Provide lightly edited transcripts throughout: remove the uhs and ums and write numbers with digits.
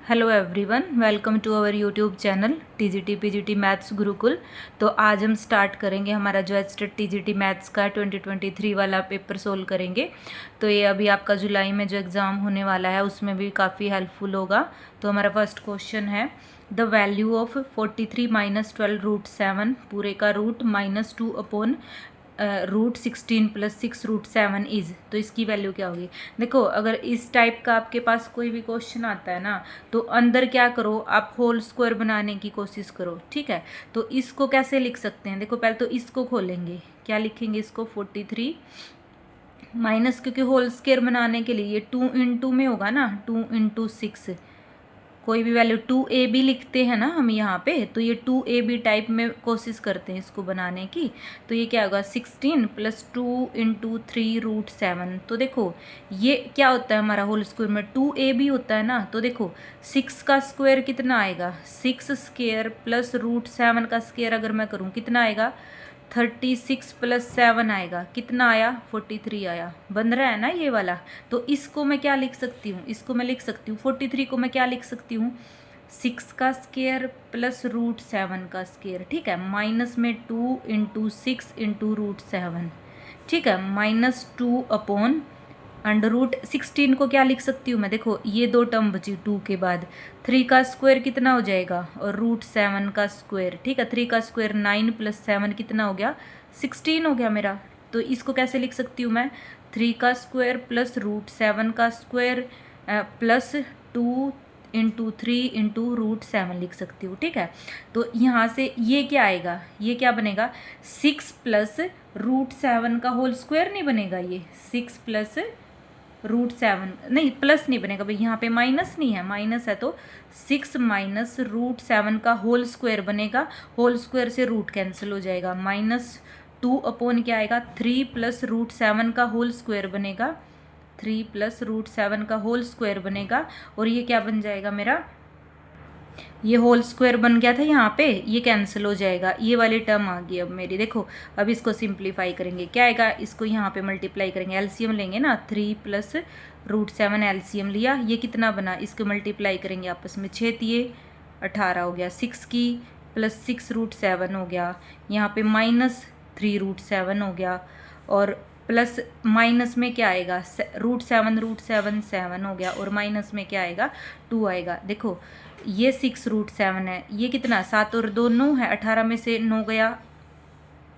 Hello everyone, welcome to our YouTube channel TGT PGT maths Gurukul. तो आज हम start करेंगे हमारा जो एचटेट टीजीटी मैथ्स का 2023 वाला पेपर सोल्व करेंगे। तो ये अभी आपका जुलाई में जो एग्ज़ाम होने वाला है उसमें भी काफ़ी हेल्पफुल होगा। तो हमारा फर्स्ट क्वेश्चन है the value of 43 minus 12 root 7 पूरे का root -2 upon root 16 + 6 root 7 is. तो इसकी वैल्यू क्या होगी। देखो, अगर इस टाइप का आपके पास कोई भी क्वेश्चन आता है ना, तो अंदर क्या करो, आप होल स्क्वायर बनाने की कोशिश करो। ठीक है, तो इसको कैसे लिख सकते हैं। देखो, पहले तो इसको खोलेंगे, क्या लिखेंगे इसको 43 माइनस, क्योंकि होल स्क्वायर बनाने के लिए ये 2 × में होगा ना, 2 × 6 कोई भी वैल्यू 2ab लिखते हैं ना हम यहाँ पे, तो ये 2ab टाइप में कोशिश करते हैं इसको बनाने की। तो ये क्या होगा 16 + 2 × 3 रूट 7। तो देखो ये क्या होता है हमारा होल स्क्वायर में 2ab होता है ना। तो देखो 6 का स्क्वायर कितना आएगा, 6 स्क्वायर प्लस रूट 7 का स्क्वायर अगर मैं करूँ कितना आएगा 36 + 7 आएगा, कितना आया 43 आया। बन रहा है ना ये वाला। तो इसको मैं क्या लिख सकती हूँ, इसको मैं लिख सकती हूँ 43 को मैं क्या लिख सकती हूँ 6 का स्क्वायर प्लस रूट 7 का स्क्वायर। ठीक है, माइनस में 2 × 6 × रूट 7। ठीक है, -2 अपॉन √16 को क्या लिख सकती हूँ मैं। देखो ये दो टर्म बची 2 के बाद, 3 का स्क्वायर कितना हो जाएगा और रूट 7 का स्क्वायर। ठीक है, 3 का स्क्वायर 9 + 7 कितना हो गया 16 हो गया मेरा। तो इसको कैसे लिख सकती हूँ मैं 3 का स्क्वायर प्लस रूट 7 का स्क्वायर प्लस 2 × 3 × रूट 7 लिख सकती हूँ। ठीक है, तो यहाँ से ये क्या आएगा, ये क्या बनेगा 6 प्लस रूट 7 का होल स्क्वायर नहीं बनेगा, ये 6 प्लस रूट 7 नहीं, प्लस नहीं बनेगा भाई, यहाँ पे माइनस नहीं है, माइनस है तो 6 माइनस रूट 7 का होल स्क्वायर बनेगा। होल स्क्वायर से रूट कैंसिल हो जाएगा, -2 अपॉन क्या आएगा 3 + रूट 7 का होल स्क्वायर बनेगा, 3 + रूट 7 का होल स्क्वायर बनेगा। और ये क्या बन जाएगा मेरा, ये होल स्क्वायर बन गया था यहाँ पे, ये कैंसिल हो जाएगा, ये वाली टर्म आ गई अब मेरी। देखो अब इसको सिंप्लीफाई करेंगे, क्या आएगा, इसको यहाँ पे मल्टीप्लाई करेंगे, एलसीएम लेंगे ना, 3 + रूट 7 एलसीएम लिया, ये कितना बना, इसको मल्टीप्लाई करेंगे आपस में, 6 × 18 हो गया, 6 की प्लस 6 रूट 7 हो गया, यहाँ पे -3 रूट 7 हो गया, और प्लस माइनस में क्या आएगा रूट 7 7 हो गया, और माइनस में क्या आएगा 2 आएगा। देखो ये 6 रूट 7 है, ये कितना 7 और 2 9 है, 18 में से 9 गया,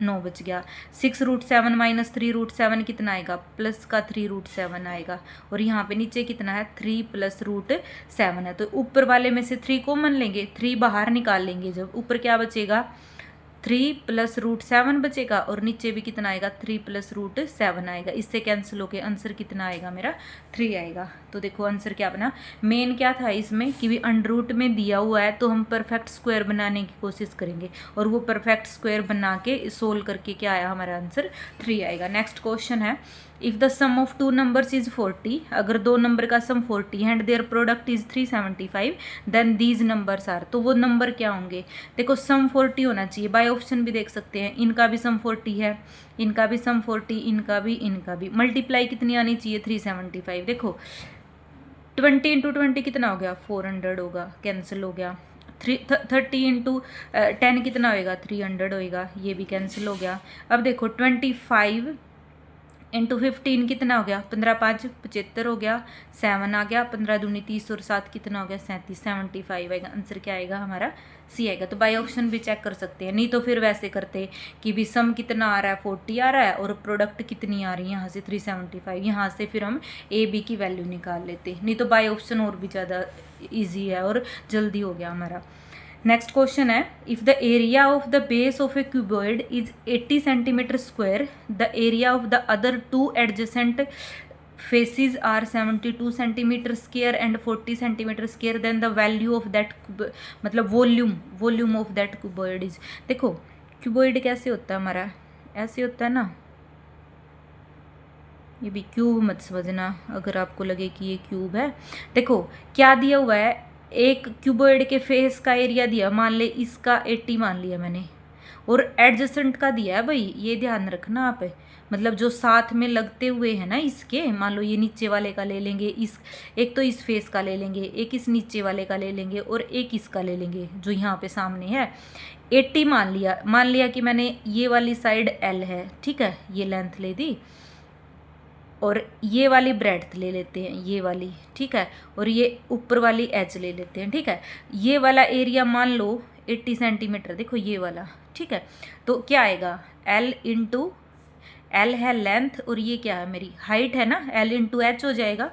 9 बच गया। 6 रूट 7 माइनस 3 रूट 7 कितना आएगा, प्लस का 3 रूट 7 आएगा। और यहाँ पे नीचे कितना है 3 + रूट 7 है, तो ऊपर वाले में से 3 कॉमन लेंगे, 3 बाहर निकाल लेंगे, जब ऊपर क्या बचेगा 3 + रूट 7 बचेगा, और नीचे भी कितना आएगा 3 + रूट 7 आएगा। इससे कैंसिल होकर आंसर कितना आएगा मेरा 3 आएगा। तो देखो आंसर क्या बना, मेन क्या था इसमें कि भी अंडर में दिया हुआ है तो हम परफेक्ट स्क्वायर बनाने की कोशिश करेंगे, और वो परफेक्ट स्क्वायर बना के सोल्व करके क्या आया हमारा आंसर 3 आएगा। नेक्स्ट क्वेश्चन है if the sum of 2 numbers is 40, अगर 2 नंबर का sum 40 and there product is 375 then these numbers are. तो वो नंबर क्या होंगे। देखो सम 40 होना चाहिए, बाय ऑप्शन भी देख सकते हैं, इनका भी सम 40 है, इनका भी सम 40, इनका भी मल्टीप्लाई कितनी आनी चाहिए 375। देखो 20 × 20 कितना हो गया 400 होगा, कैंसिल हो गया। 30 × 10 कितना होएगा 300 होएगा, ये भी कैंसिल हो गया। अब देखो 25 × 15 कितना हो गया 15 × 5 75 हो गया, 7 आ गया, 15 दूनी 30 और 7 कितना हो गया 37, 75 आएगा। आंसर क्या आएगा हमारा सी आएगा। तो बाय ऑप्शन भी चेक कर सकते हैं, नहीं तो फिर वैसे करते कि भी सम कितना आ रहा है 40 आ रहा है और प्रोडक्ट कितनी आ रही है यहाँ से 375, यहाँ से फिर हम ए बी की वैल्यू निकाल लेते, नहीं तो बाय ऑप्शन और भी ज़्यादा ईजी है और जल्दी हो गया हमारा। नेक्स्ट क्वेश्चन है if the area of the base of a cuboid is 80 centimetre square, the area of the other 2 adjacent faces are 72 centimetre square and 40 centimetre square, then the value of that मतलब volume of that cuboid is. देखो cuboid कैसे होता है हमारा, ऐसे होता है ना, ये भी क्यूब मत समझना अगर आपको लगे कि ये क्यूब है। देखो क्या दिया हुआ है, एक क्यूबॉइड के फेस का एरिया दिया, मान ले इसका 80 मान लिया मैंने, और एडजेसेंट का दिया है भाई, ये ध्यान रखना आप, मतलब जो साथ में लगते हुए हैं ना इसके, मान लो ये नीचे वाले का ले लेंगे, इस एक तो इस फेस का ले लेंगे, एक इस नीचे वाले का ले लेंगे और एक इसका ले लेंगे जो यहाँ पे सामने है। 80 मान लिया कि मैंने ये वाली साइड L है, ठीक है, ये लेंथ ले दी और ये वाली ब्रेड्थ ले लेते हैं, ये वाली, ठीक है, और ये ऊपर वाली एच ले लेते हैं, ठीक है। ये वाला एरिया मान लो 80 सेंटीमीटर, देखो ये वाला, ठीक है। तो क्या आएगा, L इंटू L है लेंथ और ये क्या है मेरी हाइट है ना, L इंटू एच हो जाएगा।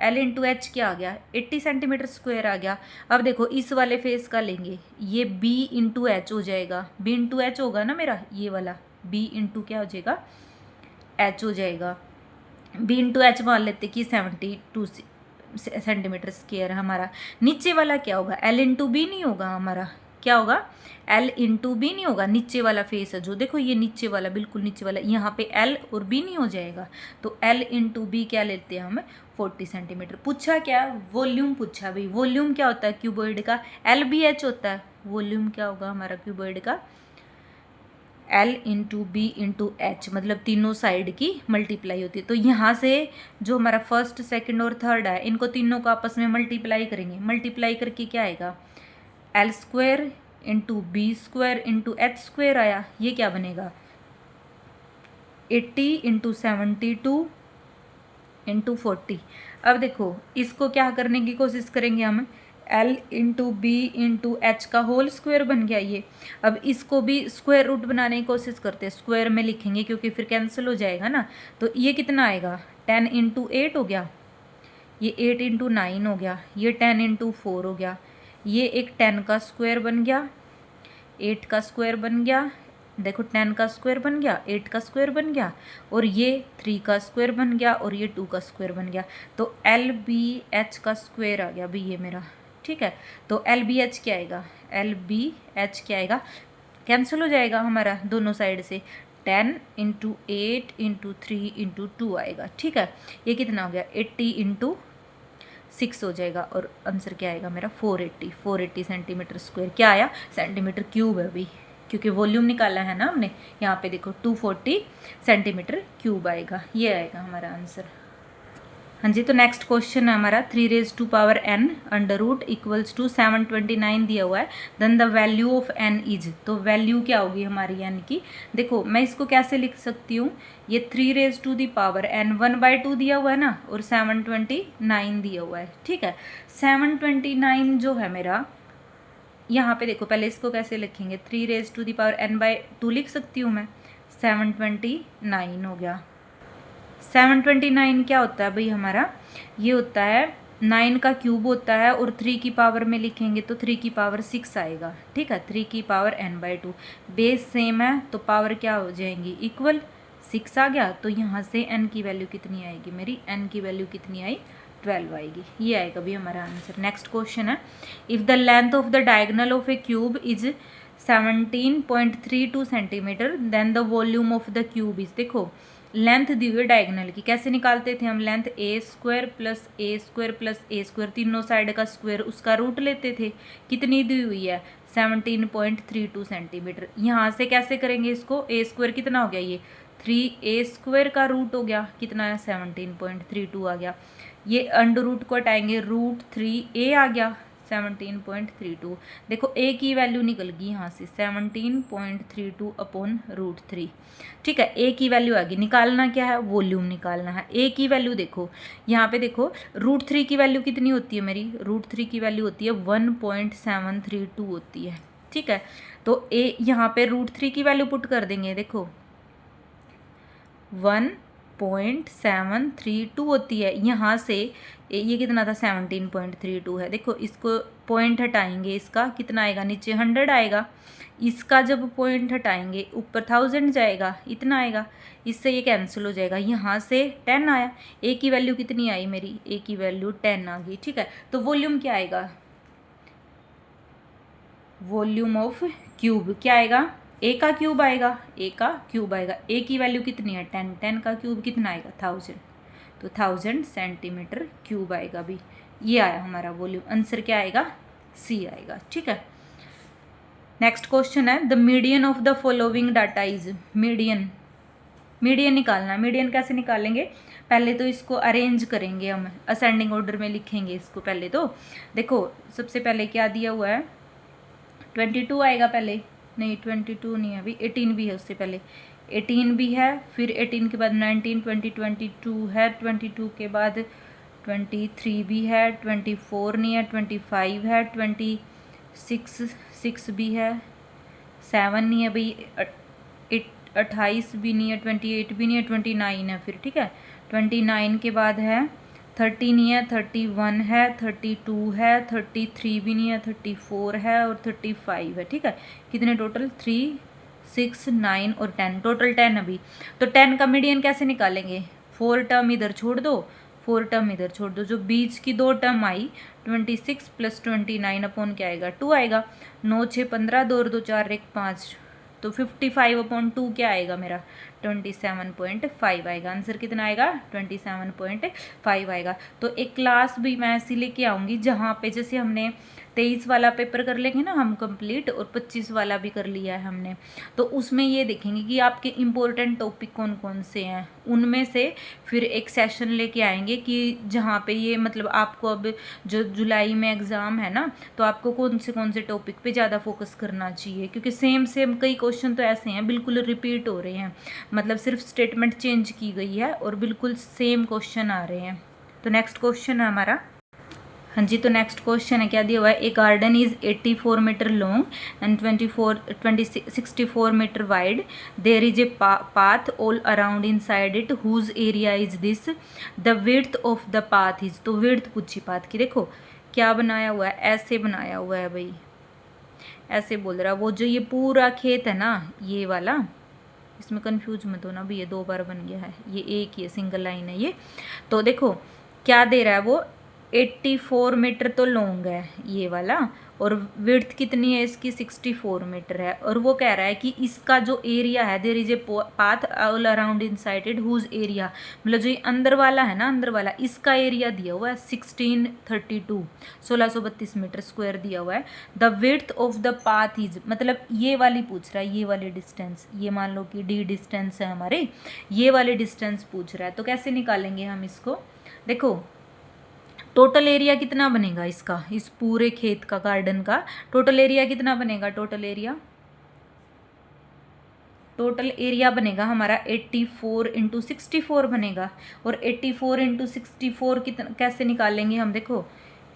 L इंटू एच क्या आ गया, 80 सेंटीमीटर स्क्वायर आ गया। अब देखो इस वाले फेस का लेंगे, ये B इंटू एच हो जाएगा, B इंटू एच होगा ना मेरा, ये वाला B इंटू क्या हो जाएगा, एच हो जाएगा। B इंटू एच मान लेते कि 72 सेंटीमीटर स्क्वायर हमारा। नीचे वाला क्या होगा, L इंटू बी नहीं होगा हमारा, क्या होगा, L इंटू बी नहीं होगा, नीचे वाला फेस है जो, देखो ये नीचे वाला, बिल्कुल नीचे वाला, यहाँ पे L और B नहीं हो जाएगा, तो L इंटू बी क्या लेते हैं हम, 40 सेंटीमीटर। पूछा क्या, वॉल्यूम पूछा भाई। वॉल्यूम क्या होता है क्यूबॉइड का, LBH होता है। वॉल्यूम क्या होगा हमारा क्यूबॉइड का, L into b into h, मतलब तीनों साइड की मल्टीप्लाई होती है। तो यहाँ से जो हमारा फर्स्ट सेकंड और थर्ड है, इनको तीनों को आपस में मल्टीप्लाई करेंगे। मल्टीप्लाई करके क्या आएगा, L square into b square into h square आया। ये क्या बनेगा, 80 इंटू 72 इंटू 40। अब देखो इसको क्या करने की कोशिश करेंगे हम, L into b into h का होल स्क्वायर बन गया ये। अब इसको भी स्क्वायर रूट बनाने की कोशिश करते हैं, स्क्वायर में लिखेंगे क्योंकि फिर कैंसिल हो जाएगा ना। तो ये कितना आएगा, 10 इंटू 8 हो गया, ये 8 इंटू 9 हो गया, ये 10 इंटू 4 हो गया, ये एक 10 का स्क्वायर बन गया, 8 का स्क्वायर बन गया, देखो 10 का स्क्वायर बन गया, 8 का स्क्वायर बन गया, और ये 3 का स्क्वायर बन गया, और ये 2 का स्क्वायर बन गया। तो LBH का स्क्वायर आ गया भाई ये मेरा, ठीक है। तो LBH क्या आएगा, LBH क्या आएगा, कैंसिल हो जाएगा हमारा दोनों साइड से, 10 इंटू 8 इंटू 3 इंटू 2 आएगा, ठीक है। ये कितना हो गया, 80 इंटू 6 हो जाएगा, और आंसर क्या आएगा मेरा, 480 सेंटीमीटर स्क्वायर। क्या आया, सेंटीमीटर क्यूब है अभी, क्योंकि वॉल्यूम निकाला है ना हमने। यहाँ पे देखो 240 सेंटीमीटर क्यूब आएगा, ये आएगा हमारा आंसर। हाँ जी, तो नेक्स्ट क्वेश्चन है हमारा 3⁻n under root equals to 729 दिया हुआ है, then the value of n is. तो वैल्यू क्या होगी हमारी n की, देखो मैं इसको कैसे लिख सकती हूँ, ये 3⁻n 1/2 दिया हुआ है ना, और 729 दिया हुआ है, ठीक है। 729 जो है मेरा, यहाँ पे देखो पहले इसको कैसे लिखेंगे, 3⁻n/2 लिख सकती हूँ मैं, 729 हो गया। 729 क्या होता है भाई हमारा, ये होता है 9 का क्यूब होता है, और 3 की पावर में लिखेंगे तो 3 की पावर 6 आएगा, ठीक है। 3 की पावर n/2, बेस सेम है तो पावर क्या हो जाएंगी, इक्वल, 6 आ गया। तो यहाँ से n की वैल्यू कितनी आएगी मेरी, n की वैल्यू कितनी आई, 12 आएगी, ये आएगा भी हमारा आंसर। नेक्स्ट क्वेश्चन है, if the length of the diagonal of a cube is 17.32 centimetre, then the volume of the cube is. देखो लेंथ दी हुई डायगोनल की, कैसे निकालते थे हम, length a² plus a² plus a², तीनों साइड का स्क्वायर, उसका रूट लेते थे। कितनी दी हुई है, 17.32 सेंटीमीटर। यहाँ से कैसे करेंगे इसको, a² कितना हो गया, ये 3a² का रूट हो गया, कितना है 17.32 आ गया। ये अंडर रूट को हटाएंगे, √3a आ गया, 17.32। देखो a की वैल्यू निकल गई यहाँ से 17.32 अपॉन √3, ठीक है। a की वैल्यू आ गई, निकालना क्या है, वॉल्यूम निकालना है। a की वैल्यू देखो यहाँ पे, देखो √3 की वैल्यू कितनी होती है मेरी, √3 की वैल्यू होती है 1.732 होती है, ठीक है। तो a यहाँ पे √3 की वैल्यू पुट कर देंगे, देखो 1.732 होती है। यहाँ से ये कितना था, 17.32 है। देखो इसको पॉइंट हटाएंगे, इसका कितना आएगा, नीचे 100 आएगा, इसका जब पॉइंट हटाएंगे ऊपर 1000 जाएगा, इतना आएगा, इससे ये कैंसिल हो जाएगा। यहाँ से 10 आया, a की वैल्यू कितनी आई मेरी, a की वैल्यू 10 आ गई, ठीक है। तो वॉल्यूम क्या आएगा, वॉल्यूम ऑफ क्यूब क्या आएगा, a का क्यूब आएगा, a का क्यूब आएगा। a की वैल्यू कितनी है 10, 10 का क्यूब कितना आएगा 1000, तो 1000 सेंटीमीटर क्यूब आएगा भी, ये आया हमारा वॉल्यूम। आंसर क्या आएगा, C आएगा, ठीक है। नेक्स्ट क्वेश्चन है, the median of the following data is, median median निकालना है। मीडियन कैसे निकालेंगे, पहले तो इसको अरेंज करेंगे, हम असेंडिंग ऑर्डर में लिखेंगे इसको। पहले तो देखो सबसे पहले क्या दिया हुआ है, 22 आएगा पहले, नहीं 22 नहीं है अभी, 18 भी है उससे पहले, 18 भी है, फिर 18 के बाद 19, 20, 22 है, 22 के बाद 23 भी है, 24 नहीं है, 25 है, 26 भी है, 7 नहीं है भाई, 28 भी नहीं है, 28 भी नहीं है, 29 है फिर, ठीक है। 29 के बाद है 30 नहीं है, 31 है, 32 है, 33 भी नहीं है, 34 है और 35 है, ठीक है। कितने टोटल, 3, 6, 9 और 10, टोटल 10 अभी। तो 10 का मीडियन कैसे निकालेंगे, 4 टर्म इधर छोड़ दो, 4 टर्म इधर छोड़ दो, जो बीच की 2 टर्म आई 26 + 29 अपॉन क्या आएगा, 2 आएगा। 9, 6, 15, 2 और 2, 4, 1, 5, तो 55/2 क्या आएगा मेरा, 27.5 आएगा। आंसर कितना आएगा, 27.5 आएगा। तो एक क्लास भी मैं ऐसी लेके आऊँगी जहाँ पे जैसे हमने 23 वाला पेपर कर लेंगे ना हम कंप्लीट, और 25 वाला भी कर लिया है हमने, तो उसमें ये देखेंगे कि आपके इम्पोर्टेंट टॉपिक कौन कौन से हैं, उनमें से फिर एक सेशन लेके आएंगे कि जहाँ पे ये मतलब आपको अब जो जुलाई में एग्ज़ाम है ना, तो आपको कौन से टॉपिक पे ज़्यादा फोकस करना चाहिए, क्योंकि सेम कई क्वेश्चन तो ऐसे हैं बिल्कुल रिपीट हो रहे हैं, मतलब सिर्फ स्टेटमेंट चेंज की गई है और बिल्कुल सेम क्वेश्चन आ रहे हैं। तो नेक्स्ट क्वेश्चन है हमारा, हाँ जी, तो नेक्स्ट क्वेश्चन है, क्या दिया हुआ है, a garden is 84 metre long and 64 metre wide, there is a path all around inside it, whose area is this, the width of the path is, तो विड्थ पूछी पाथ की। देखो क्या बनाया हुआ है, ऐसे बनाया हुआ है भाई, ऐसे बोल रहा है, वो जो ये पूरा खेत है ना ये वाला, इसमें कंफ्यूज मत होना भी, ये 2 बार बन गया है, ये एक ही सिंगल लाइन है ये। तो देखो क्या दे रहा है वो, 84 मीटर तो लॉन्ग है ये वाला, और विड्थ कितनी है इसकी, 64 मीटर है, और वो कह रहा है कि इसका जो एरिया है, there is a path all around inside it, whose area, मतलब जो ये अंदर वाला है ना, अंदर वाला, इसका एरिया दिया हुआ है 1632 मीटर स्क्वायर दिया हुआ है। The width of the path is, मतलब ये वाली पूछ रहा है, ये वाली डिस्टेंस, ये मान लो कि d डिस्टेंस है हमारे, ये वाली डिस्टेंस पूछ रहा है, तो कैसे निकालेंगे हम इसको, देखो टोटल एरिया कितना बनेगा इसका, इस पूरे खेत का, गार्डन का टोटल एरिया कितना बनेगा, टोटल एरिया बनेगा हमारा 84 × 64 बनेगा, और 84 × 64 कितना कैसे निकालेंगे हम, देखो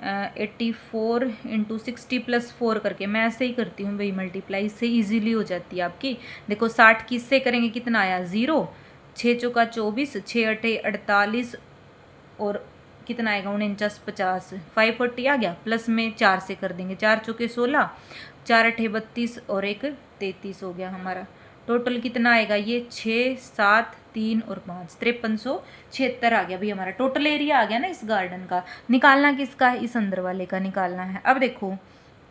84 × 60 + 4 करके, मैं ऐसे ही करती हूँ भाई मल्टीप्लाई, इससे ईजिली हो जाती है आपकी। देखो 60 किससे करेंगे, कितना आया 0, 6 चौका 24, 6 अठे 48 और कितना आएगा 49 50, 540 आ गया, प्लस में 4 से कर देंगे, 4 चौके 16, 4 अठे 32 और 1 33 हो गया हमारा। टोटल कितना आएगा ये, 6, 7, 3 और 5, 5376 आ गया भाई हमारा टोटल एरिया आ गया ना इस गार्डन का। निकालना किसका है, इस अंदर वाले का निकालना है। अब देखो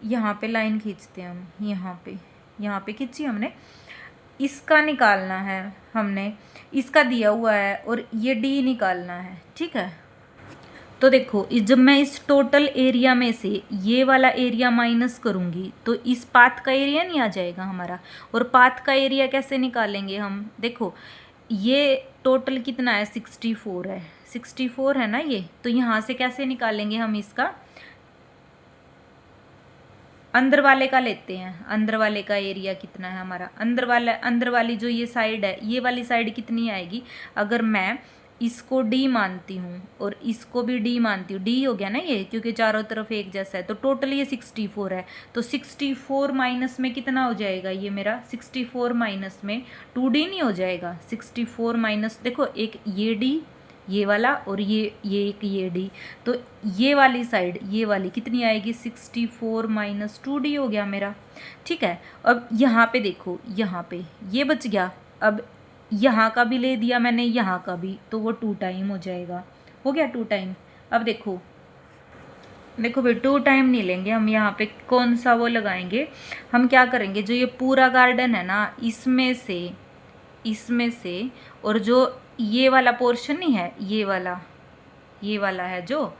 यहाँ पे लाइन खींचते हैं हम, यहाँ पे खींची हमने, इसका निकालना है हमने, इसका दिया हुआ है और ये डी निकालना है, ठीक है। तो देखो जब मैं इस टोटल एरिया में से ये वाला एरिया माइनस करूँगी तो इस पाथ का एरिया नहीं आ जाएगा हमारा, और पाथ का एरिया कैसे निकालेंगे हम, देखो ये टोटल कितना है 64 है, 64 है ना ये, तो यहाँ से कैसे निकालेंगे हम इसका, अंदर वाले का लेते हैं, अंदर वाले का एरिया कितना है हमारा, अंदर वाली जो ये साइड है, ये वाली साइड कितनी आएगी, अगर मैं इसको d मानती हूँ और इसको भी d मानती हूँ, d हो गया ना ये, क्योंकि चारों तरफ एक जैसा है, तो टोटल ये 64 है, तो 64 माइनस में कितना हो जाएगा ये मेरा, 64 माइनस में 2d नहीं हो जाएगा, 64 माइनस, देखो एक ये d ये वाला और ये एक ये d, तो ये वाली साइड ये वाली कितनी आएगी, 64 माइनस 2d हो गया मेरा, ठीक है। अब यहाँ पे देखो, यहाँ पे ये बच गया, अब यहाँ का भी ले दिया मैंने, यहाँ का भी, तो वो 2 टाइम हो जाएगा, हो गया 2 टाइम। अब देखो भाई 2 टाइम नहीं लेंगे हम, यहाँ पे कौन सा वो लगाएंगे, हम क्या करेंगे, जो ये पूरा गार्डन है ना, इसमें से और जो ये वाला पोर्शन नहीं है, ये वाला है जो,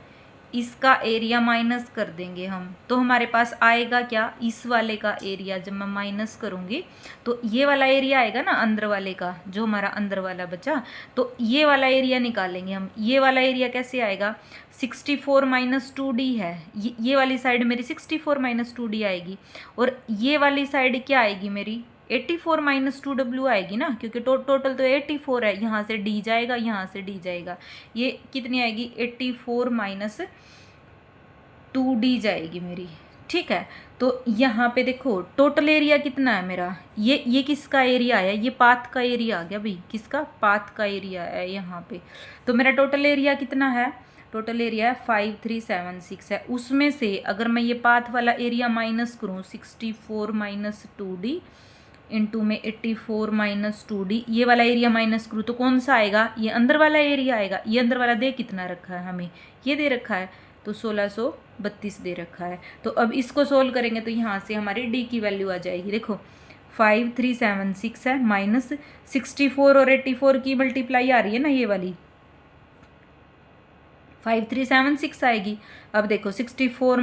इसका एरिया माइनस कर देंगे हम, तो हमारे पास आएगा क्या, इस वाले का एरिया जब मैं माइनस करूँगी तो ये वाला एरिया आएगा ना अंदर वाले का, जो हमारा अंदर वाला बचा, तो ये वाला एरिया निकालेंगे हम। ये वाला एरिया कैसे आएगा, 64 माइनस 2D है, ये वाली साइड मेरी 64 माइनस 2D आएगी, और ये वाली साइड क्या आएगी मेरी 84 माइनस 2W आएगी ना, क्योंकि टोटल तो 84 है, यहाँ से D जाएगा, यहाँ से D जाएगा, ये कितनी आएगी 84 माइनस 2D जाएगी मेरी। ठीक है, तो यहाँ पे देखो टोटल एरिया कितना है मेरा, ये किसका एरिया आया, ये पाथ का एरिया आ गया भाई, किसका, पाथ का एरिया है यहाँ पे। तो मेरा टोटल एरिया कितना है, टोटल एरिया है 5376 है। उसमें से अगर मैं ये पाथ वाला एरिया माइनस करूँ 64 माइनस 2D इंटू में 84 माइनस 2D, ये वाला एरिया माइनस करूँ तो कौन सा आएगा, ये अंदर वाला एरिया आएगा। ये अंदर वाला दे कितना रखा है हमें, ये दे रखा है तो 1632 दे रखा है। तो अब इसको सोल्व करेंगे तो यहाँ से हमारी D की वैल्यू आ जाएगी, देखो 5376 है माइनस 64 और 84 की मल्टीप्लाई आ रही है ना, ये वाली 5376 आएगी। अब देखो 64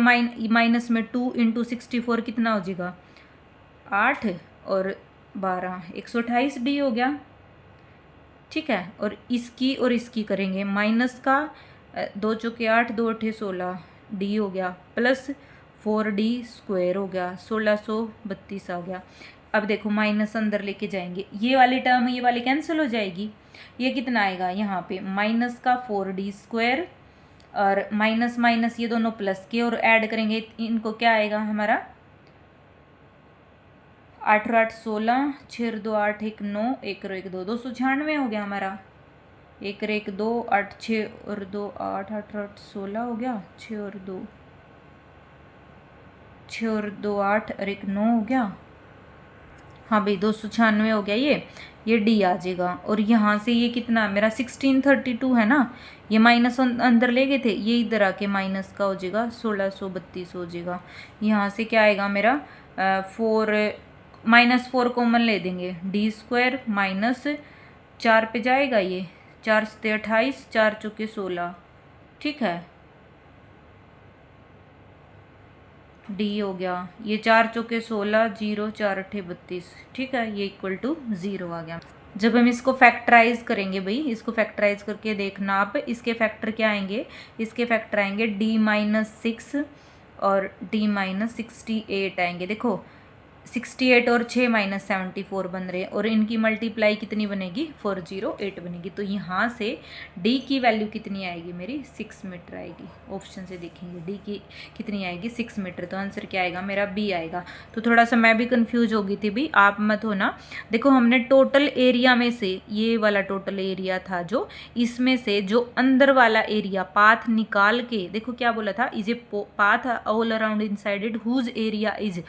माइनस में 2 इंटू 64 कितना हो जाएगा 8 और 12 128 D हो गया। ठीक है, और इसकी करेंगे माइनस का 2 चौके 8 2 अठे 16 D हो गया, प्लस 4D स्क्वायर हो गया 1632 आ गया। अब देखो माइनस अंदर लेके जाएंगे, ये वाली टर्म ये वाली कैंसिल हो जाएगी, ये कितना आएगा यहाँ पे माइनस का 4D स्क्वायर और माइनस माइनस ये दोनों प्लस के, और ऐड करेंगे इनको क्या आएगा हमारा 8 और 8 16 6 और 2 8 1 9 1 और 1 2 296 हो गया हमारा, 1 और 1 2 8 6 और 2 8 8 और 8 16 हो गया, 6 और 2 8 और 1 9 हो गया। हाँ भाई 296 हो गया, ये D आ जाएगा। और यहाँ से ये कितना मेरा 1632 है ना, ये माइनस अंदर ले गए थे, ये इधर आके माइनस का हो जाएगा 1632 हो जाएगा। यहाँ से क्या आएगा मेरा 4 कॉमन ले देंगे, D स्क्वायर माइनस 4 पे जाएगा, ये 4 से 28 4 चौके 16। ठीक है, D हो गया, ये 4 चौके 16 0 4 अठे 32। ठीक है, ये इक्वल टू 0 आ गया। जब हम इसको फैक्टराइज करेंगे भाई, इसको फैक्टराइज करके देखना आप, इसके फैक्टर क्या आएंगे, इसके फैक्टर आएंगे D-6 और D-68 आएंगे। देखो 68 और 6 माइनस 74 बन रहे हैं, और इनकी मल्टीप्लाई कितनी बनेगी 408 बनेगी। तो यहाँ से D की वैल्यू कितनी आएगी मेरी 6 मीटर आएगी। ऑप्शन से देखेंगे D की कितनी आएगी 6 मीटर, तो आंसर क्या आएगा मेरा B आएगा। तो थोड़ा सा मैं भी कंफ्यूज हो गई थी भी, आप मत होना। देखो हमने टोटल एरिया में से, ये वाला टोटल एरिया था जो, इसमें से जो अंदर वाला एरिया पाथ निकाल के, देखो क्या बोला था, is a path all around inside it whose area is,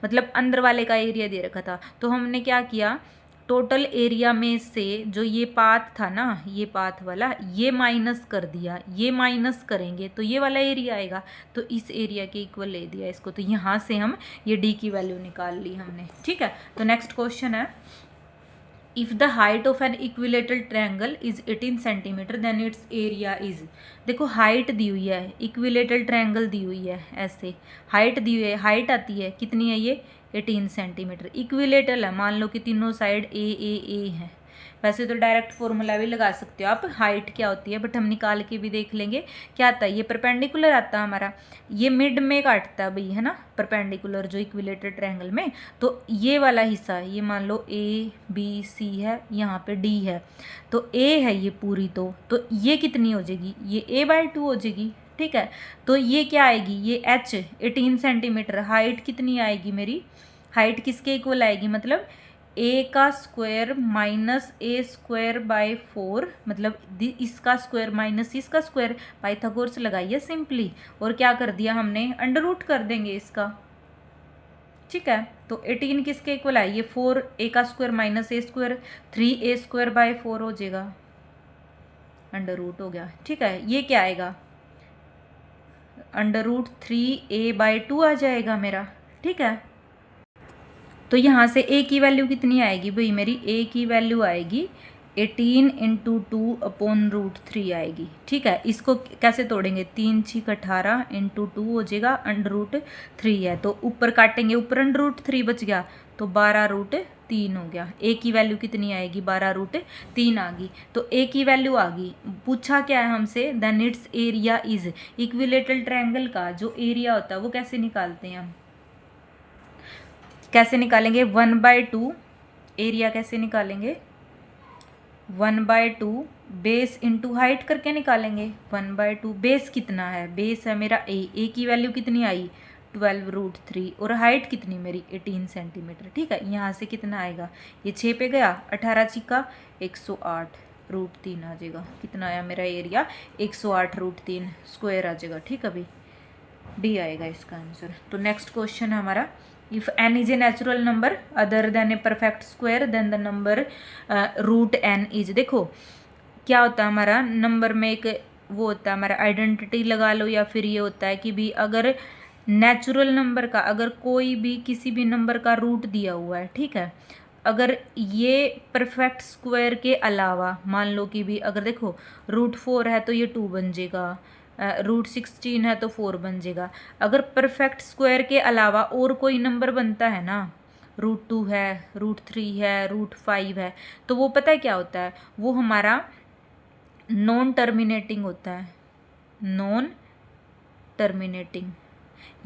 मतलब अंदर वाले का एरिया दे रखा था। तो हमने क्या किया, टोटल एरिया में से जो ये पाथ था ना, ये पाथ वाला, ये माइनस कर दिया, ये माइनस करेंगे तो ये वाला एरिया आएगा, तो इस एरिया के इक्वल ले दिया इसको। तो यहाँ से हम ये D की वैल्यू निकाल ली हमने। ठीक है, तो नेक्स्ट क्वेश्चन है, if the height of an equilateral triangle is 18 centimetre then its area is. देखो हाइट दी हुई है, इक्विलेटरल ट्रायंगल दी हुई है, ऐसे हाइट दी हुई है, हाइट आती है कितनी है ये 18 सेंटीमीटर। इक्विलेटरल है, मान लो कि तीनों साइड ए है। वैसे तो डायरेक्ट फॉर्मूला भी लगा सकते हो आप हाइट क्या होती है, बट हम निकाल के भी देख लेंगे क्या आता है। ये परपेंडिकुलर आता है हमारा, ये मिड में काटता है भाई, है ना, परपेंडिकुलर जो इक्विलेटरल ट्रायंगल में। तो ये वाला हिस्सा, ये मान लो ABC है, यहाँ पे D है, तो A है ये पूरी, तो ये कितनी हो जाएगी, ये A/2 हो जाएगी। ठीक है, तो ये क्या आएगी, ये H 18 सेंटीमीटर, हाइट कितनी आएगी मेरी, हाइट किसके इक्वल आएगी, मतलब A का square minus A square by 4, मतलब इसका स्क्वायर माइनस इसका स्क्वायर, पाइथागोरस लगाइए सिंपली, और क्या कर दिया हमने, अंडर रूट कर देंगे इसका। ठीक है, तो 18 किसके इक्वल है, ये 4, A का square minus A square, 3A square by 4 हो जाएगा, अंडर रूट हो गया। ठीक है, ये क्या आएगा, अंडर रूट 3A/2 आ जाएगा मेरा। ठीक है, तो यहाँ से A की वैल्यू कितनी आएगी भाई मेरी, A की वैल्यू आएगी 18 इंटू 2/√3 आएगी। ठीक है, इसको कैसे तोड़ेंगे, 3 6 18 इंटू 2 हो जाएगा √3 है, तो ऊपर काटेंगे, ऊपर √3 बच गया, तो 12√3 हो गया। ए की वैल्यू कितनी आएगी, 12√3 आ गई। तो ए की वैल्यू आ गई। पूछा क्या है हमसे, then its area is. Equilateral triangle का जो एरिया होता है वो कैसे निकालते हैं हम, कैसे निकालेंगे, 1/2 एरिया कैसे निकालेंगे, 1/2 बेस इंटू हाइट करके निकालेंगे। 1/2 बेस कितना है, बेस है मेरा ए की वैल्यू कितनी आई 12√3 और हाइट कितनी मेरी 18 सेंटीमीटर। ठीक है, यहाँ से कितना आएगा, ये 6 पे गया, 18 छिका 108√3 आ जाएगा। कितना आया मेरा एरिया 108√3 स्क्वायर आ जाएगा। ठीक है भाई, डी आएगा इसका आंसर। तो नेक्स्ट क्वेश्चन है हमारा, if n is a natural number other than a perfect square then the number √n is. देखो क्या होता है हमारा नंबर में एक वो होता है हमारा आइडेंटिटी लगा लो, या फिर ये होता है कि भी अगर नेचुरल नंबर का अगर कोई भी किसी भी नंबर का रूट दिया हुआ है, ठीक है, अगर ये परफेक्ट स्क्वायर के अलावा मान लो कि भी अगर देखो √4 है तो ये 2 बन जाएगा, √16 है तो 4 बन जाएगा। अगर परफेक्ट स्क्वायर के अलावा और कोई नंबर बनता है ना, √2 है, √3 है, √5 है, तो वो पता है क्या होता है, वो हमारा नॉन टर्मिनेटिंग होता है। नॉन टर्मिनेटिंग,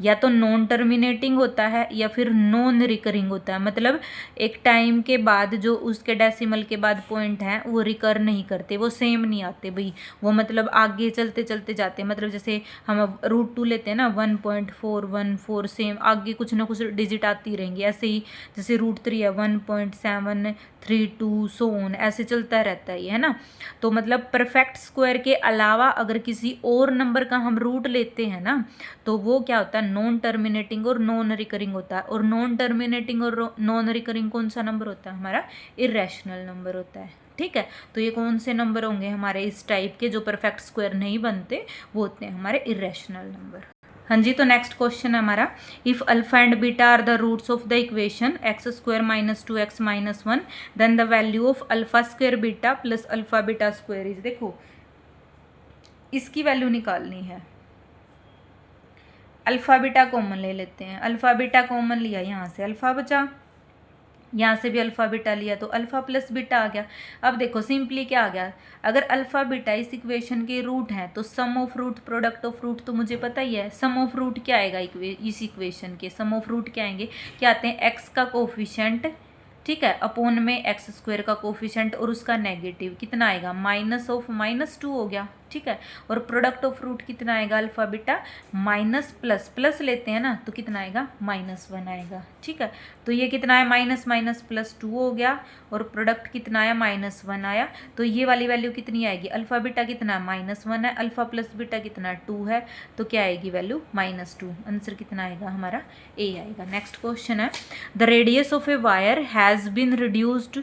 या तो नॉन टर्मिनेटिंग होता है या फिर नॉन रिकरिंग होता है। मतलब एक टाइम के बाद जो उसके डेसिमल के बाद पॉइंट हैं वो रिकर नहीं करते, वो सेम नहीं आते भाई, वो मतलब आगे चलते चलते जाते हैं। मतलब जैसे हम √2 लेते हैं ना, 1.414 सेम आगे कुछ ना कुछ डिजिट आती रहेंगी। ऐसे ही जैसे √3 है 1.732 सो ऑन, ऐसे चलता रहता है ये, है ना। तो मतलब परफेक्ट स्क्वायर के अलावा अगर किसी और नंबर का हम रूट लेते हैं ना, तो वो क्या होता है, नॉन टर्मिनेटिंग और नॉन रिकरिंग होता है। और नॉन टर्मिनेटिंग और नॉन रिकरिंग कौन सा नंबर होता है, हमारा इरेशनल नंबर होता है। ठीक है, तो ये कौन से नंबर होंगे हमारे इस टाइप के जो परफेक्ट स्क्वायर नहीं बनते, वो होते हैं हमारे इरेशनल नंबर। हाँ जी, तो नेक्स्ट क्वेश्चन है हमारा, if alpha and beta are the roots of the equation x² - 2x - 1 then the value of alpha square beta plus alpha beta square is. देखो इसकी वैल्यू निकालनी है। अल्फा बीटा कॉमन ले लेते हैं, अल्फा बीटा कॉमन लिया, यहाँ से अल्फा बचा, यहाँ से भी अल्फा बीटा लिया, तो अल्फा प्लस बीटा आ गया। अब देखो सिंपली क्या आ गया, अगर अल्फा बीटा इस इक्वेशन के रूट हैं तो sum of root product of root तो मुझे पता ही है। सम ऑफ रूट क्या आएगा इस इक्वेशन के, सम ऑफ रूट क्या आएंगे, क्या आते हैं, एक्स का कोफिशिएंट, ठीक है, अपॉन में x² का कोफिशिएंट और उसका नेगेटिव कितना आएगा, -2 हो गया। ठीक है, और प्रोडक्ट ऑफ रूट कितना आएगा, alpha beta minus plus, plus लेते हैं ना तो कितना आएगा, -1 आएगा। ठीक है, तो ये कितना है, माइनस माइनस प्लस 2 हो गया, और प्रोडक्ट कितना आया, -1 आया। तो ये वाली वैल्यू कितनी आएगी, अल्फा बीटा कितना है, -1 है, अल्फा प्लस बीटा कितना 2 है, तो क्या आएगी वैल्यू, -2। आंसर कितना आएगा हमारा, ए आएगा। नेक्स्ट क्वेश्चन है, the radius of a wire has been reduced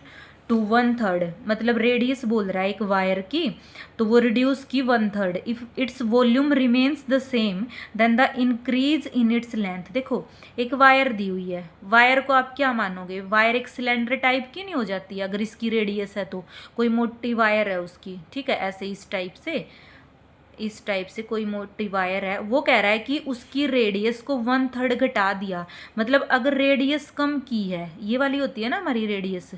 to 1/3, मतलब रेडियस बोल रहा है एक वायर की, तो वो रिड्यूस की 1/3। If its volume remains the same then the increase in its length. देखो एक वायर दी हुई है, वायर को आप क्या मानोगे, वायर एक सिलेंडर टाइप की नहीं हो जाती अगर इसकी रेडियस है तो, कोई मोटी वायर है उसकी, ठीक है, ऐसे इस टाइप से कोई मोटी वायर है, वो कह रहा है कि उसकी रेडियस को 1/3 घटा दिया। मतलब अगर रेडियस कम की है, ये वाली होती है ना हमारी रेडियस,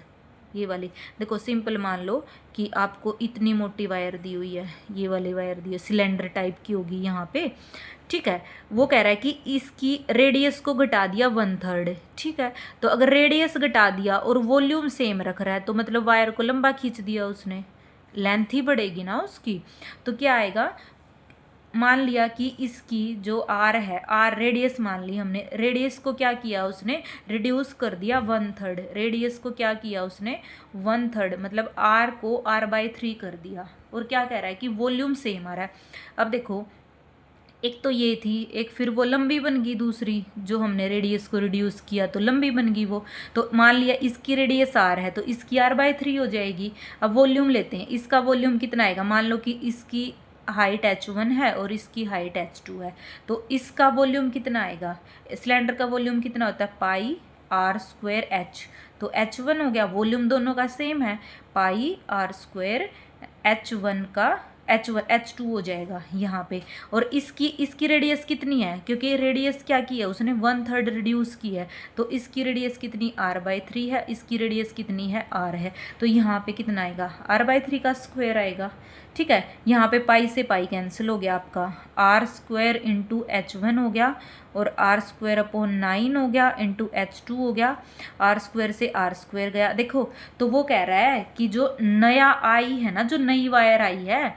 ये वाली, देखो सिंपल मान लो कि आपको इतनी मोटी वायर दी हुई है, ये वाली वायर दी है, सिलेंडर टाइप की होगी यहाँ पे, ठीक है, वो कह रहा है कि इसकी रेडियस को घटा दिया 1/3। ठीक है, तो अगर रेडियस घटा दिया और वॉल्यूम सेम रख रहा है तो मतलब वायर को लंबा खींच दिया उसने, लेंथ ही बढ़ेगी ना उसकी। तो क्या आएगा, मान लिया कि इसकी जो आर है, आर रेडियस मान ली हमने, रेडियस को क्या किया उसने, रिड्यूस कर दिया 1/3, रेडियस को क्या किया उसने 1/3, मतलब आर को r/3 कर दिया। और क्या कह रहा है कि वॉल्यूम सेम आ रहा है। अब देखो एक तो ये थी, एक फिर वो लंबी बन गई, दूसरी जो हमने रेडियस को रिड्यूस किया तो लंबी बन गई वो। तो मान लिया इसकी रेडियस आर है तो इसकी r/3 हो जाएगी। अब वॉल्यूम लेते हैं, इसका वॉल्यूम कितना आएगा, मान लो कि इसकी हाइट h1 है और इसकी हाइट h2 है, तो इसका वॉल्यूम कितना आएगा, सिलेंडर का वॉल्यूम कितना होता है, पाई आर स्क्वायर एच। तो H1 हो गया, वॉल्यूम दोनों का सेम है, पाई आर स्क्वायर H1 का H2 हो जाएगा यहाँ पे। और इसकी रेडियस कितनी है, क्योंकि रेडियस क्या की है उसने 1/3 रिड्यूस की है, तो इसकी रेडियस कितनी r/3 है, इसकी रेडियस कितनी है r है। तो यहाँ पे कितना आएगा, r/3 का स्क्वायर आएगा। ठीक है, यहाँ पे पाई से पाई कैंसिल हो गया, आपका आर स्क्वायर इंटू H1 हो गया, और आर स्क्वायर अपॉन 9 हो गया इंटू H2 हो गया, आर स्क्वायर से आर स्क्वायर गया। देखो तो वो कह रहा है कि जो नया आई है ना, जो नई वायर आई है,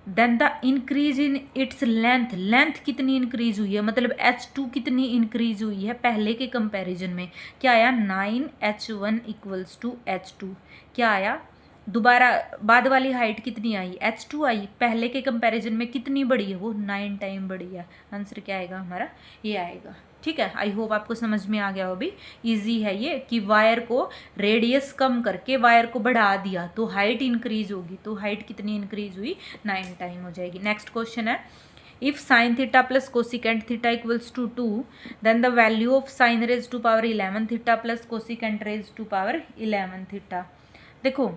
then the increase in its length, length कितनी इंक्रीज हुई है, मतलब H2 कितनी इंक्रीज हुई है पहले के कंपैरिजन में। क्या आया, 9H1 इक्वल्स टू H2। क्या आया, दोबारा बाद वाली हाइट कितनी आई, H2 आई, पहले के कंपैरिजन में कितनी बड़ी है, वो 9 टाइम बड़ी है। आंसर क्या आएगा हमारा, ये आएगा। ठीक है, आई होप आपको समझ में आ गया हो। भी इजी है ये कि वायर को रेडियस कम करके वायर को बढ़ा दिया तो हाइट इंक्रीज होगी, तो हाइट कितनी इंक्रीज हुई, 9 टाइम हो जाएगी। नेक्स्ट क्वेश्चन है, if sin theta plus cosecant theta equals to 2, then the value of sin raised to power 11 theta plus cosecant raised to power 11 theta। देखो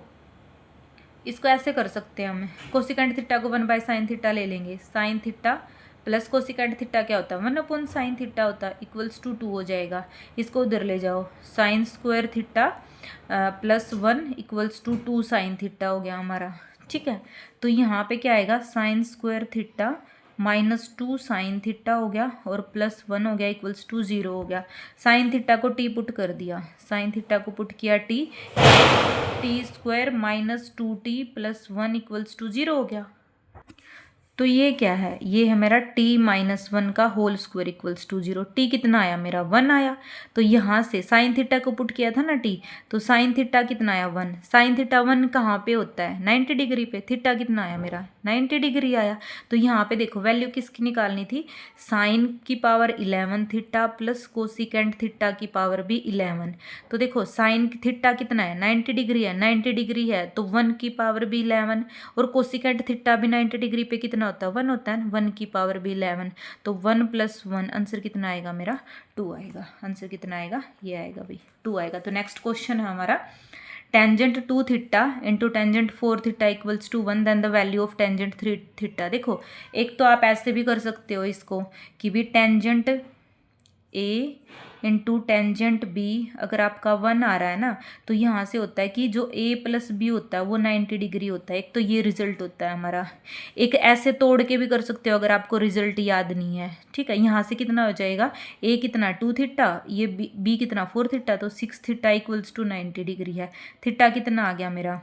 इसको ऐसे कर सकते हैं हम, कोसिकेंट थीटा को 1/sin थीटा ले लेंगे, sine theta plus cosecant theta क्या होता है, 1/sin थीटा होता है, इक्वल्स टू 2 हो जाएगा। इसको उधर ले जाओ, sine square theta plus 1 equals to 2 sin theta हो गया हमारा। ठीक है, तो यहाँ पे क्या आएगा, sign square theta -2 sin theta हो गया, और प्लस 1 हो गया इक्वल्स टू 0 हो गया। साइन थीटा को टी पुट कर दिया, साइन थीटा को पुट किया T square -2t plus 1 equals to 0 हो गया। तो ये क्या है, ये है मेरा t-1 का whole square equals to 0। t कितना आया मेरा, 1 आया। तो यहाँ से साइन थीटा को पुट किया था ना t, तो साइन थीटा कितना आया, 1। साइन थीटा 1 कहाँ पे होता है, 90 डिग्री पे। थीटा कितना आया मेरा, 90 डिग्री आया। तो यहाँ पे देखो वैल्यू किसकी निकालनी थी, साइन की power 11 theta plus cosecant theta की पावर भी 11। तो देखो साइन थीटा कितना है, 90 डिग्री है, 90 डिग्री है तो 1 की पावर भी 11, और कोसिकेंट थीटा भी 90 डिग्री पे कितना होता है, 1 होता है, 1 की पावर भी 11। तो 1 + 1 आंसर कितना आएगा मेरा, 2 आएगा। आंसर कितना आएगा, ये आएगा भाई, 2 आएगा। तो नेक्स्ट क्वेश्चन है हमारा, tangent 2 theta into tangent 4 theta equals to 1, then the value of tangent 3 theta. देखो एक तो आप ऐसे भी कर सकते हो इसको कि भी tangent A into tangent B, अगर आपका 1 आ रहा है ना, तो यहाँ से होता है कि जो a + b होता है वो 90 डिग्री होता है। एक तो ये रिजल्ट होता है हमारा। एक ऐसे तोड़ के भी कर सकते हो अगर आपको रिजल्ट याद नहीं है। ठीक है, यहाँ से कितना हो जाएगा, a कितना 2 थीटा, ये b कितना 4 थीटा, तो 6 थीटा इक्वल्स टू 90 डिग्री है। थीटा कितना आ गया मेरा,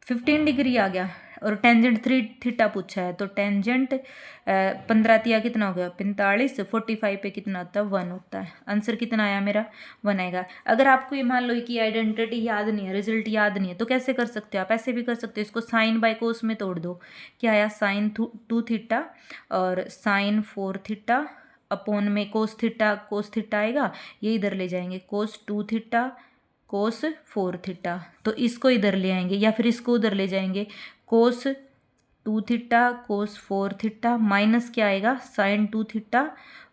15 डिग्री आ गया। और टेंजेंट 3 थीटा पूछा है, तो टेंजेंट 15 तिया कितना हो गया, 45, 45 पे कितना होता है, 1 होता है। आंसर कितना आया मेरा, 1 आएगा। अगर आपको ये मान लो कि आइडेंटिटी याद नहीं है, रिजल्ट याद नहीं है, तो कैसे कर सकते हो आप, ऐसे भी कर सकते हो, इसको साइन बाय कोस में तोड़ दो। क्या आया, साइन 2 थीटा और साइन 4 थीटा अपॉन में कोस थीटा आएगा, ये इधर ले जाएंगे, कोस 2 थीटा कोस 4 थीटा, तो इसको इधर ले आएंगे या फिर इसको उधर ले जाएंगे, cos 2 theta cos 4 theta minus क्या आएगा, साइन 2 थीटा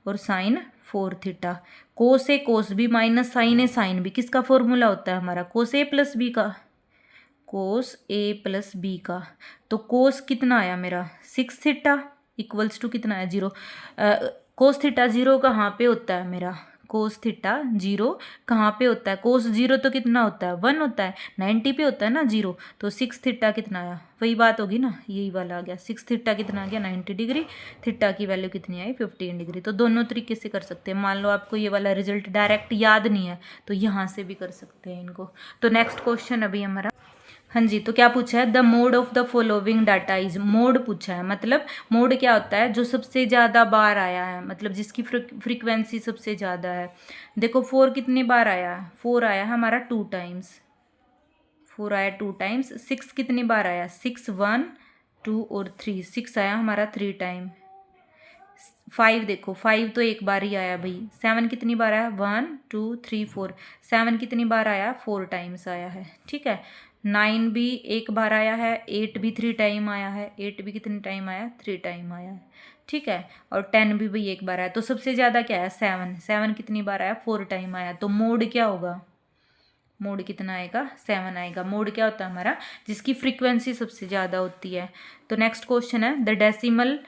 और sine 4 theta. Cos A cos B minus sine B, किसका फॉर्मूला होता है हमारा, कोस ए प्लस बी का, कोस ए प्लस बी का। तो कोस कितना आया मेरा 6 थीटा इक्वल्स टू कितना है 0। कोस थीटा 0 कहाँ पे होता है मेरा, कोस थीटा 0 कहाँ पे होता है, कोस 0 तो कितना होता है, 1 होता है, 90 पे होता है ना 0। तो 6 थीटा कितना आया, वही बात होगी ना, यही वाला आ गया। 6 थीटा कितना आ गया, 90 डिग्री। थीटा की वैल्यू कितनी आई, 15 डिग्री। तो दोनों तरीके से कर सकते हैं। मान लो आपको ये वाला रिजल्ट डायरेक्ट याद नहीं है तो यहाँ से भी कर सकते हैं इनको। तो नेक्स्ट क्वेश्चन अभी हमारा, हाँ जी, तो क्या पूछा है, the mode of the following data is, mode पूछा है, मतलब मोड क्या होता है, जो सबसे ज़्यादा बार आया है, मतलब जिसकी फ्रीक्वेंसी सबसे ज़्यादा है। देखो 4 कितने बार आया है, 4 आया है हमारा 2 टाइम्स, 4 आया 2 टाइम्स। 6 कितनी बार आया, 6 1 2 और 3, 6 आया हमारा 3 टाइम। 5 देखो 5 तो एक बार ही आया भाई। 7 कितनी बार आया, 1 2 3 4, 7 कितनी बार आया, 4 टाइम्स आया है। ठीक है, 9 भी एक बार आया है, 8 भी 3 टाइम आया है, 8 भी कितने टाइम आया, 3 टाइम आया है। ठीक है, और 10 भी भाई एक बार आया। तो सबसे ज़्यादा क्या है 7, 7 कितनी बार आया 4 टाइम आया। तो मोड क्या होगा, मोड कितना आएगा 7 आएगा। मोड क्या होता है हमारा, जिसकी फ्रीक्वेंसी सबसे ज़्यादा होती है। तो नेक्स्ट क्वेश्चन है the decimal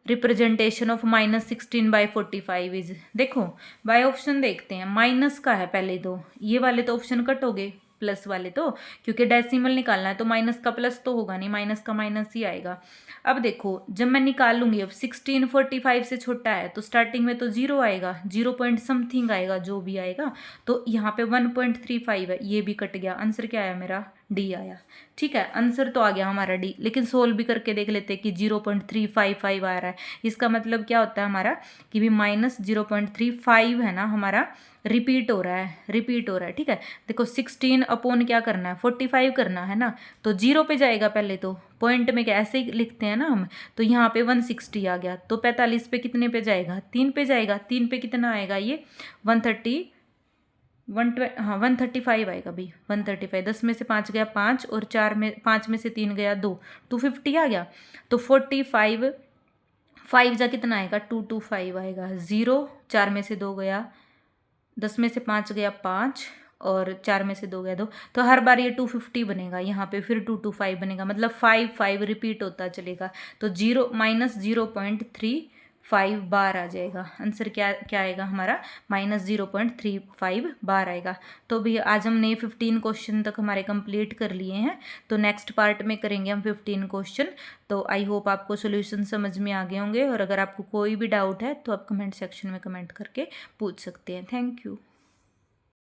representation of -16/45 is. देखो बाय ऑप्शन देखते हैं, माइनस का है पहले, तो ये वाले तो ऑप्शन कट हो गए, प्लस वाले तो, क्योंकि डेसिमल निकालना है तो माइनस का प्लस तो होगा नहीं, माइनस का माइनस ही आएगा। अब देखो जब मैं निकालूंगी, अब 1645 से छोटा है तो स्टार्टिंग में तो 0 आएगा, 0 पॉइंट समथिंग आएगा जो भी आएगा। तो यहाँ पे 1.35 है, ये भी कट गया। आंसर क्या आया मेरा, डी आया। ठीक है, आंसर तो आ गया हमारा डी। लेकिन सोल्व भी करके देख लेते हैं कि 0.355 आ रहा है। इसका मतलब क्या होता है हमारा कि भी -0.35 है ना हमारा, रिपीट हो रहा है, रिपीट हो रहा है। ठीक है, देखो 16 अपॉन क्या करना है 45 करना है ना, तो 0 पे जाएगा पहले, तो पॉइंट में क्या ऐसे ही लिखते हैं ना हम। तो यहाँ पे 160 आ गया, तो 45 पे कितने पे जाएगा, 3 पे जाएगा। 3 पे कितना आएगा ये 135 आएगा भाई, 135। 10 में से 5 गया 5, और 5 में से 3 गया 2, 250 आ गया। तो 45 5 जा कितना आएगा 225 आएगा। 0, 4 में से 2 गया, 10 में से 5 गया 5, और 4 में से 2 गया 2। तो हर बार ये 250 बनेगा, यहाँ पे फिर 225 बनेगा, मतलब 5 रिपीट होता चलेगा। तो -0.35 बार आ जाएगा। आंसर क्या क्या आएगा हमारा, -0.35 बार आएगा। तो भी आज हमने 15 क्वेश्चन तक हमारे कंप्लीट कर लिए हैं। तो नेक्स्ट पार्ट में करेंगे हम 15 क्वेश्चन। तो आई होप आपको सोल्यूशन समझ में आ गए होंगे, और अगर आपको कोई भी डाउट है तो आप कमेंट सेक्शन में कमेंट करके पूछ सकते हैं। Thank you.